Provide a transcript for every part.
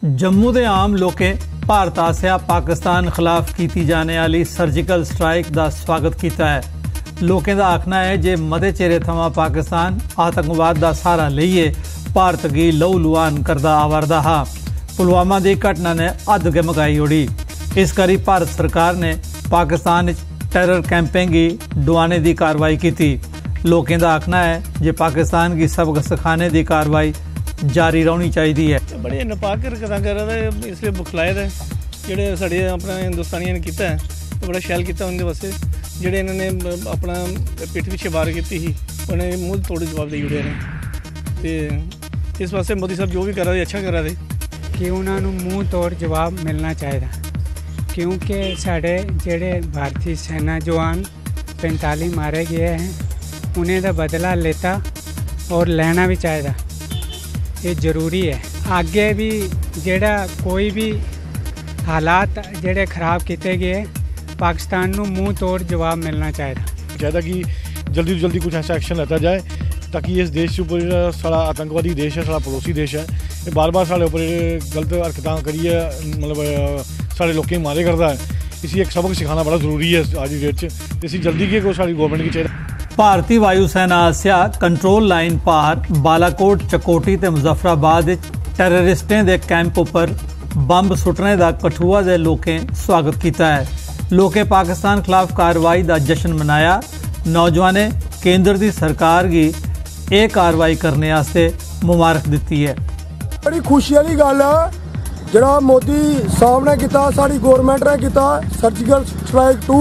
जम्मू के आम लोकें भारत आसिया पाकिस्तान खिलाफ की जाने वाली सर्जिकल स्ट्राइक का स्वागत किया है। लोकें का आखना है जे मते चेरे थमां पाकिस्तान आतंकवाद का सहारा लईए भारत की लहू लुहान करदा आवारदा हा। पुलवामा की घटना ने हद के मकाई ओड़ी। इस करी भारत सरकार ने पाकिस्तान टैरर कैंपें की डुआने की कार्रवाई की। लोकें का आखना है जे पाकिस्तान की सबक सिखाने की कार्रवाई जारी रहनी चाहिए है। बड़े नापाक हरकतां कर रहा है, इसलिए बुखलाए दे ਜਿਹੜੇ ਸਾਡੇ ਆਪਣਾ ਹਿੰਦੁਸਤਾਨੀਆਂ ਨੇ ਕੀਤਾ ਹੈ ਬੜਾ ਸ਼ੈਲ ਕੀਤਾ ਉਹਦੇ ਵਾਸਤੇ। ਜਿਹੜੇ ਇਹਨਾਂ ਨੇ ਆਪਣਾ ਪਿੱਠ ਪਿੱਛੇ ਵਾਰ ਕੀਤੀ ਸੀ ਉਹਨੇ ਮੂੰਹ ਤੋੜ ਜਵਾਬ ਦੇ ਜੁੜੇ ਨੇ ਤੇ ਇਸ ਵਾਸਤੇ ਮੋਦੀ ਸਾਹਿਬ ਜੋ ਵੀ ਕਰ ਰਹੇ ਅੱਛਾ ਕਰ ਰਹੇ ਕਿ ਉਹਨਾਂ ਨੂੰ ਮੂੰਹ ਤੋੜ ਜਵਾਬ ਮਿਲਣਾ ਚਾਹੀਦਾ क्योंकि साढ़े जेड़े भारतीय सेना जवान 45 मारे गए हैं उन्हें तो बदला लेता और लेना भी चाहिए, ये ज़रूरी है। आगे भी जेड़ा कोई भी हालात जेड़े ख़राब किए गए पाकिस्तान को मुँह तोड़ जवाब मिलना चाहिए कि जल्दी तो जल्दी कुछ ऐसा एक्शन लेता जाए ताकि इस देश के ऊपर सारा आतंकवादी देश है, सारा पड़ोसी देश है, ये बार बार साढ़े ऊपर गलत हरकतां करिए मतलब साढ़े लोगों मारे करता है। इसी एक सबक सिखाना बड़ा जरूरी है आज की डेट च। इसी जल्दी की कोई साड़ी गवर्नमेंट की चाहिए। भारतीय वायु सेना आसिया कंट्रोल लाइन पार बालाकोट चकोटी ते मुजफ्फराबाद टैररिस्टें दे कैंप उपर बंब सुट्टने का कठुआ के लोकें स्वागत किया है। लोकें पाकिस्तान खिलाफ कार्रवाई का जश्न मनाया। नौजवानें केंद्र की सरकार की यह कार्रवाई करने वास्ते मुबारक दी है। बड़ी खुशी वाली गल है जरा मोदी साहब ने किया, साड़ी गवर्नमेंट ने किया सर्जिकल स्ट्राइक 2।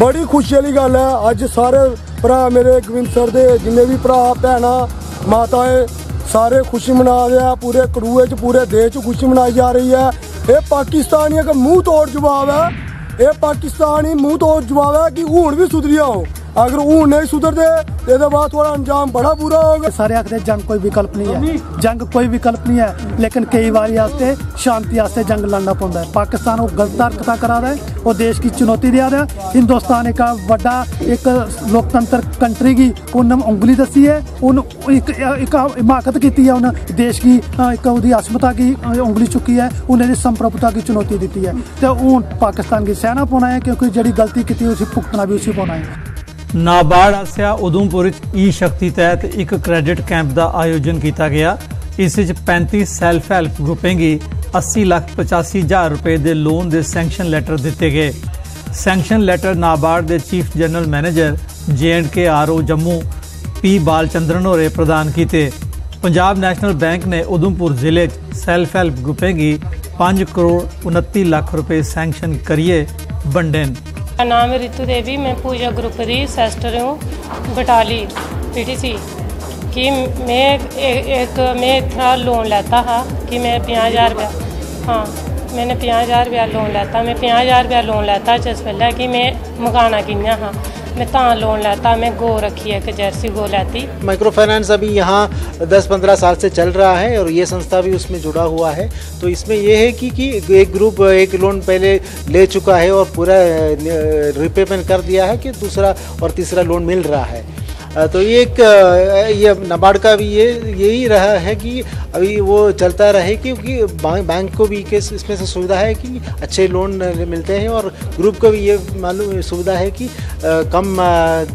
बड़ी खुशी वाली गल है। अज सारे भरा मेरे गोविंद सर दे जिन्ने भी भरा भैन माताएं सारे खुशी मना रहे हैं। पूरे कड़ूए च पूरे देश च खुशी मनाई जा रही है। ये पाकिस्तानियों का मुँह तोड़ जवाब है। ये पाकिस्तानी मुँह तोड़ जवाब है कि हूँ भी सुधरी आओ। अगर हूँ नहीं सुधरते तो बाद थोड़ा अंजाम बड़ा बुरा होगा। सारे आखते जंग कोई विकल्प नहीं है, जंग कोई विकल्प नहीं है, लेकिन कई बार आस्ते शांति आस्ते जंग लड़ना पड़ता है। पाकिस्तान वो गलत हरकत करा रहा है, वो देश की चुनौती दिया रहा है। हिंदुस्तान एक बड़ा एक लोकतंत्र कंट्री की उन्होंने उंगली दसी है, उन एक हिमाकत की है, उन्हें देश की एक अस्मिता की उंगली चुकी है, उन्हें संप्रभुता की चुनौती दी है। तो हूँ पाकिस्तान की सहना पाना है क्योंकि जी गलती की उसे भुगतना भी उसी पाना है। नाबार्ड आसिया उधमपुर ई शक्ति तहत एक क्रेडिट कैंप का आयोजन किया गया। इस 35 सैल्फ हैल्प ग्रुपें की 80,85,000 रुपए के लोन के सैंक्शन लैटर दिते गए। सैंक्शन लैटर नाबार्ड के chief general manager J&K RO Jammu P Balachandran होरें प्रदान किए। पंजाब नेशनल बैंक ने उधमपुर जिले सैल्फ हैल्प ग्रुपें की 5 करोड़ 29 लाख रुपए सैंक्शन करिए बंडे। मेरा नाम है रितु देवी, मैं पूजा ग्रुप की सेस्टर हूँ बटाली PTC कि मैं इतना लोन लेता था कि मैं 50,000 रुपया, हाँ मैंने 50,000 रुपया लोन लेता। मैं 50,000 रुपया लोन लेता जिस वेले कि मैं मकाना कियां हाँ मैं तां लोन लेता। मैं गौ रखी है, एक जर्सी गौ लेती। माइक्रो फाइनेंस अभी यहाँ 10-15 साल से चल रहा है और ये संस्था भी उसमें जुड़ा हुआ है। तो इसमें ये है कि एक ग्रुप एक लोन पहले ले चुका है और पूरा रिपेमेंट कर दिया है कि दूसरा और तीसरा लोन मिल रहा है। तो ये नाबार्ड का भी यही रहा है कि अभी वो चलता रहे क्योंकि बैंक को भी इसमें से सुविधा है कि अच्छे लोन मिलते हैं और ग्रुप को भी ये मालूम सुविधा है कि कम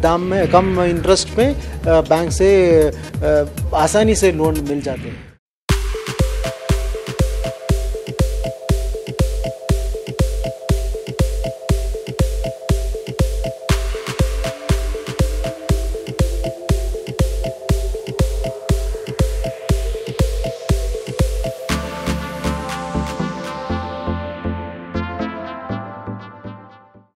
दाम में कम इंटरेस्ट में बैंक से आसानी से लोन मिल जाते हैं।